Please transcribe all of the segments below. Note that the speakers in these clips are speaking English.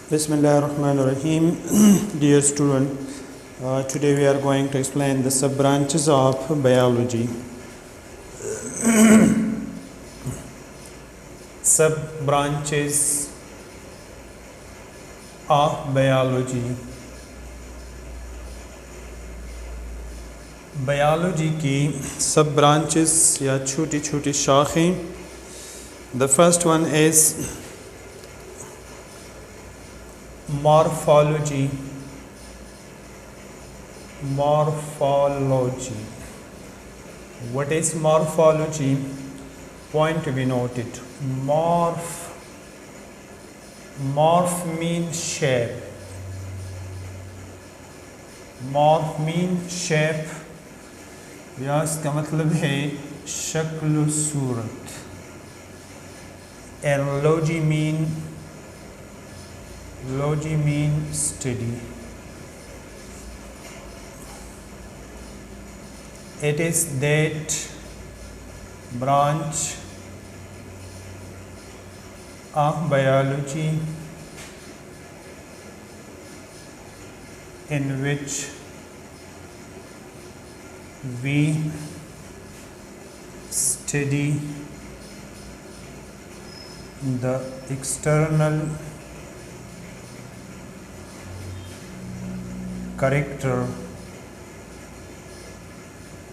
Bismillahirrahmanirrahim. Dear student, today we are going to explain the sub-branches of biology. Sub-branches of biology. Biology की sub-branches या छोटी छोटी शाखें. The first one is morphology. What is morphology? Point to be noted. Morph means shape. या इसका मतलब है शक्ल सूरत. And logy mean study. It is that branch of biology in which we study the external character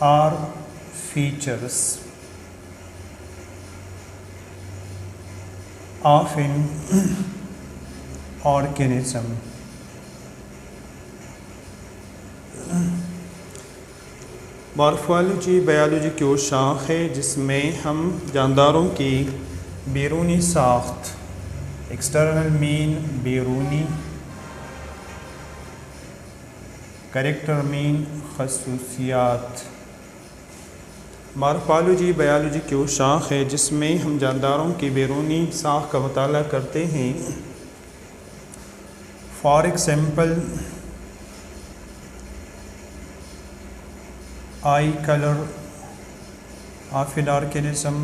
or features of an organism. Morphology biology की वो शाख है जिसमें हम जानदारों की बैरूनी साख्त, एक्सटर्नल मीन बैरूनी, कैरेक्टर मीन खसूसियात. मॉर्फोलॉजी बायोलॉजी की वो शाख है जिसमें हम जानदारों की बैरूनी साख का मुताला करते हैं. For example eye color of an organism,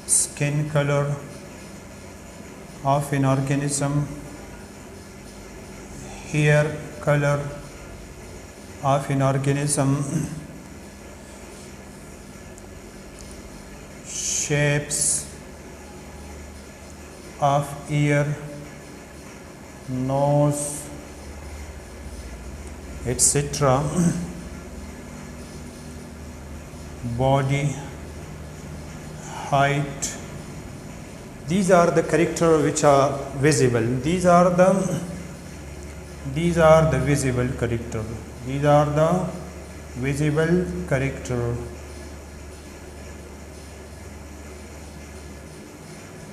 skin color of an organism, hair color of an organism, shapes of ear, nose, etc. Body, height. These are the characters which are visible. These are the visible character. These are the visible character.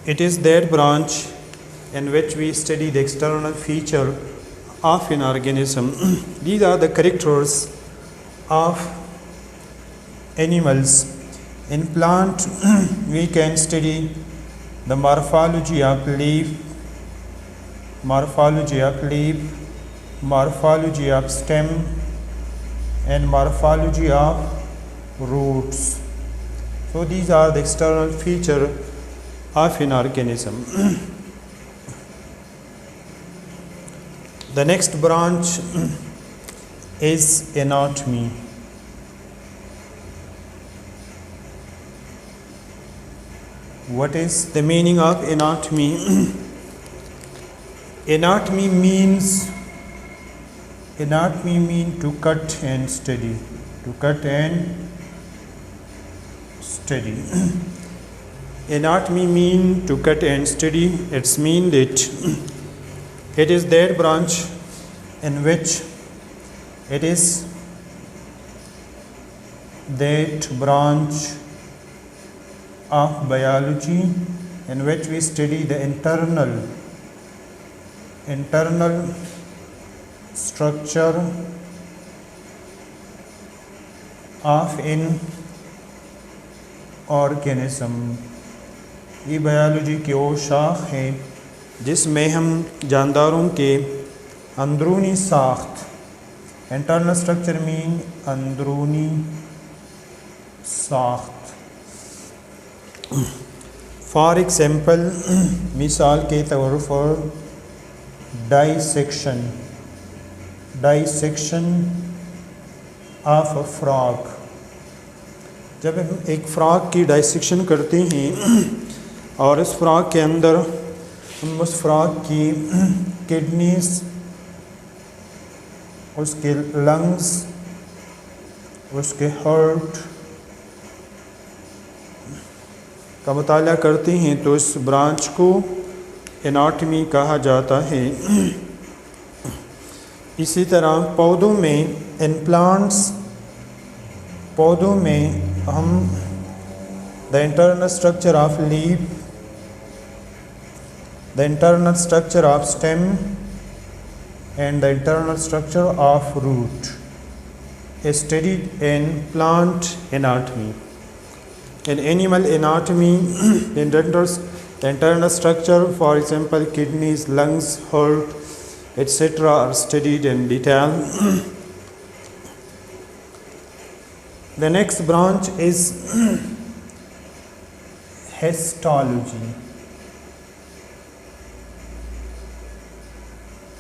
It is that branch in which we study the external feature of an organism. These are the characters of animals. In plant we can study the morphology of leaf, morphology of stem, and morphology of roots. So these are the external feature of an organism. The next branch is anatomy. What is the meaning of anatomy? Anatomy means to cut and study. Anatomy mean to cut and study. It's mean that it is that branch in which it is that branch of biology in which we study the internal structure of an organism. ये biology की वो शाख है जिसमें हम जानदारों के अंदरूनी साख्त, internal structure mean अंदरूनी साख्त, फॉर एग्जाम्पल मिसाल के तौर पर डाइसेक्शन ऑफ अ फ्रॉग। जब हम एक फ्रॉग की डाइसेक्शन करते हैं और इस फ्रॉग के अंदर हम उस फ्रॉग की किडनीज, उसके लंग्स, उसके हार्ट का मुताला करते हैं तो इस ब्रांच को एनाटॉमी कहा जाता है। इसी तरह पौधों में, इन प्लांट्स, पौधों में हम the internal structure of leaf, the internal structure of stem and the internal structure of root is studied in plant anatomy. In animal anatomy, the internal structure, for example kidneys, lungs, heart, etc. are studied in detail. The next branch is histology.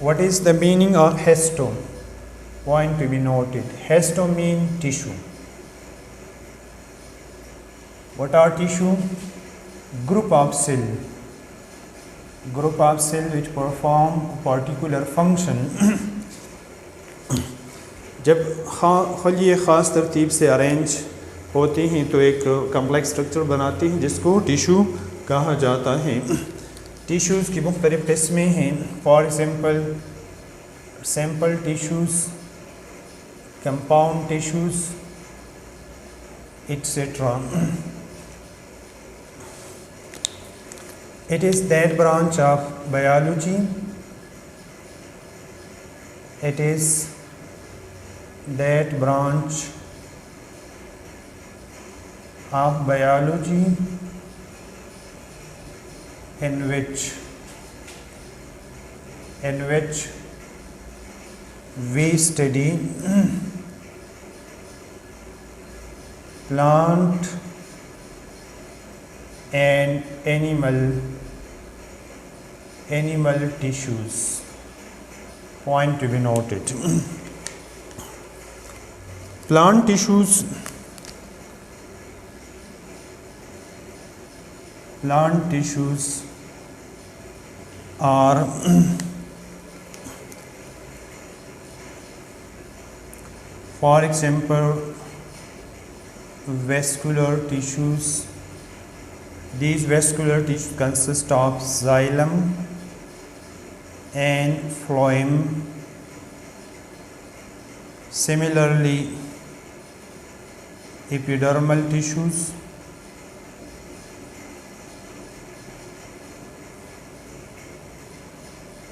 What is the meaning of histo? Point to be noted. Histo means tissue. What are tissue? Group of cell. Group of cell which perform a particular function. जब खलिए ख़ास तरतीब से arrange होते हैं तो एक complex structure बनाते हैं जिसको टिश्यू कहा जाता है। टिश्यूज़ की मुख्तलिफ़ किस्में हैं। For example simple tissues, compound tissues, etc. It is that branch of biology. It is that branch of biology in which we study plant and animal tissues. Point to be noted. Plant tissues are for example vascular tissues. These vascular tissues consist of xylem and phloem. Similarly, epidermal tissues,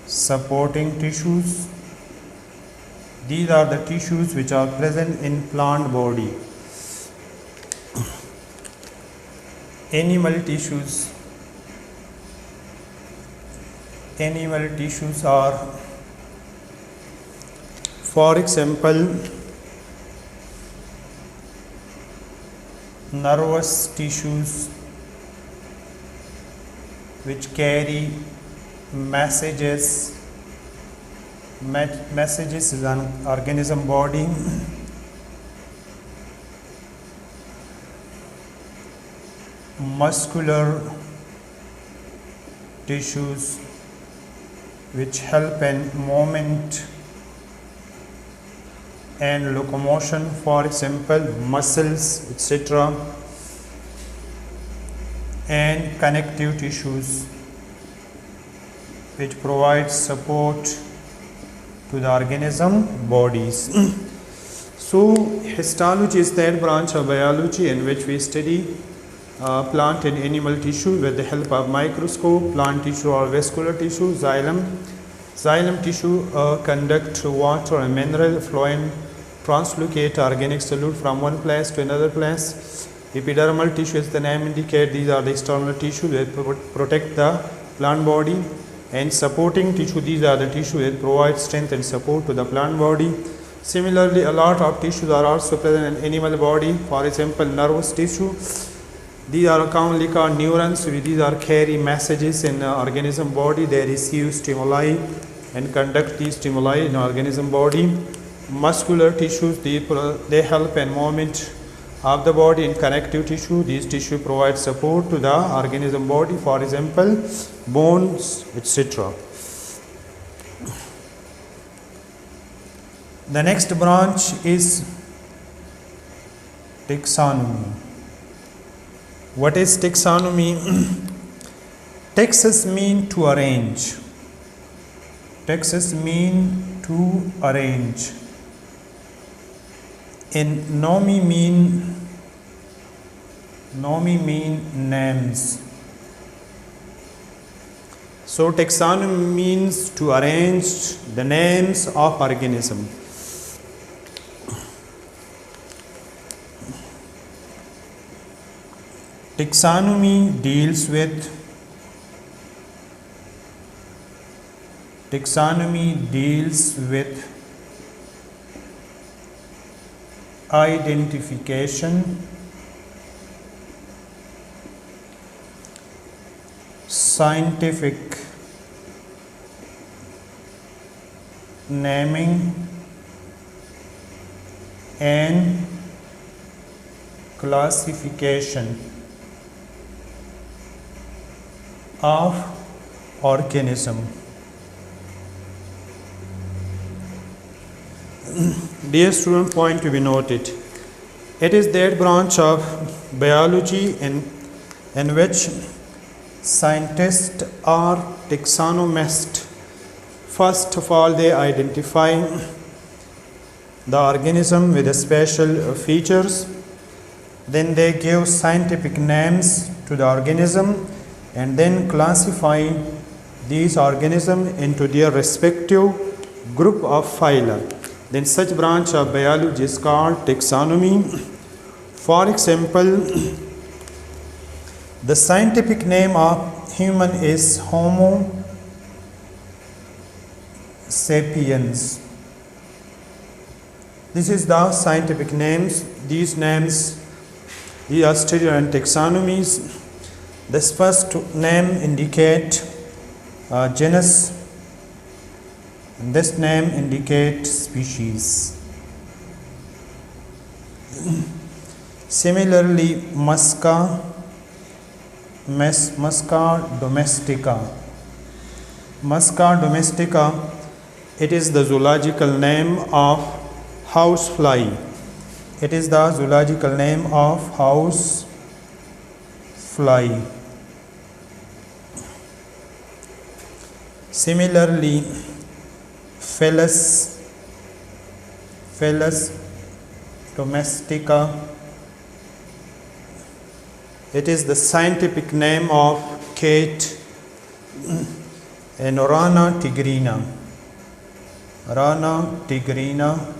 supporting tissues. These are the tissues which are present in plant body. Animal tissues are, for example, nervous tissues which carry messages is an organism body. Muscular tissues which help in movement and locomotion, for example muscles, etc. And connective tissues which provide support to the organism bodies. So histology is that branch of biology in which we study plant and animal tissue with the help of microscope. Plant tissue or vascular tissue. Xylem tissue conduct water and mineral. Phloem translocate organic solute from one place to another place. Epidermal tissue, as the name indicates, these are the external tissue that protect the plant body. And supporting tissue, these are the tissue that provide strength and support to the plant body. Similarly, a lot of tissues are also present in animal body. For example, nervous tissue These are commonly called neurons. These are carry messages in organism body. They receive stimuli and conduct these stimuli in organism body. Muscular tissues, they help in movement of the body. In connective tissue, these tissue provide support to the organism body, for example bones, etc. The next branch is taxonomy. What is taxonomy? Taxes mean to arrange. Taxes mean to arrange. In nomi mean names. So taxonomy means to arrange the names of organism. Taxonomy deals with identification, scientific naming, and classification of organism. Dear student, point to be noted. It is that branch of biology in which scientists or taxonomists, first of all, they identify the organism with special features. Then they give scientific names to the organism and then classify these organisms into their respective group of phyla. Then such branch of biology is called taxonomy. For example, the scientific name of human is Homo sapiens. This is the scientific names. These names, these are studied in taxonomies. This first name indicate genus, and this name indicates species. Similarly, Musca domestica. Musca domestica, it is the zoological name of housefly. It is the zoological name of housefly. Similarly, Felis domestica, it is the scientific name of cat, and Rana tigrina. Rana tigrina,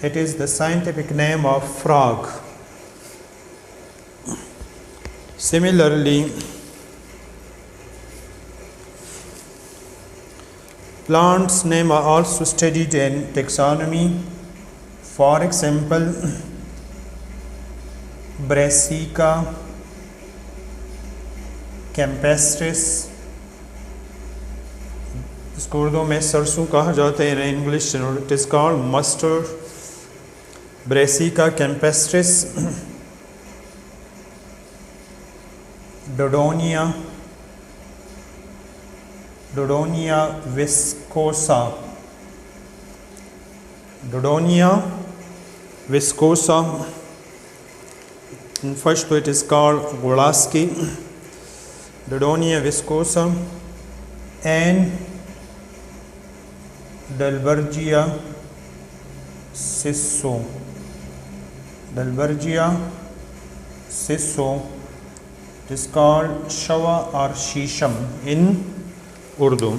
it is the scientific name of frog. Similarly, plants' names are also studied in taxonomy. For example, Brassica campestris, इसको उर्दू में सरसों कहा जाता है. In English it is called mustard. Brassica campestris. Dodonia viscosa. Dodonia viscosa. In first it is called Golaski. Dodonia viscosa and Dalbergia cisso. Dalbergia cisso, it is called shawa or shisham in Urdu.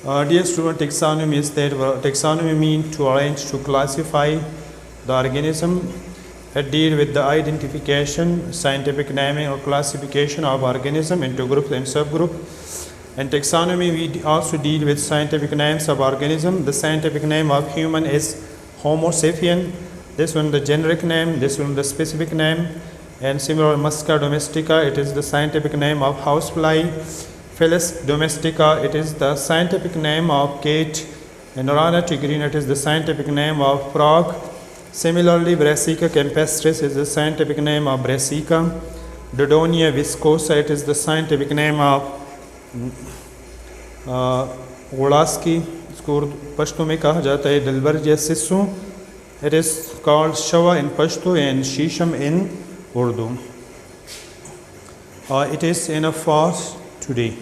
Dear student, taxonomy is that taxonomy means to arrange, to classify the organism. It deals with the identification, scientific naming or classification of organism into groups and subgroups. In taxonomy, we also deal with scientific names of organism. The scientific name of human is Homo sapien. This one the generic name, this one the specific name. And similar Musca domestica, it is the scientific name of housefly. Felis domestica, it is the scientific name of cat. And Orana tigrina, it is the scientific name of frog. Similarly, Brassica campestris is the scientific name of Brassica. Dodonia viscosa, it is the scientific name of Wolaski. इसको पश्तो में कहा जाता है दिलबर्जिया Sissu. It is called Shawa in Pashto and Shisham in Urdu. It is enough for today.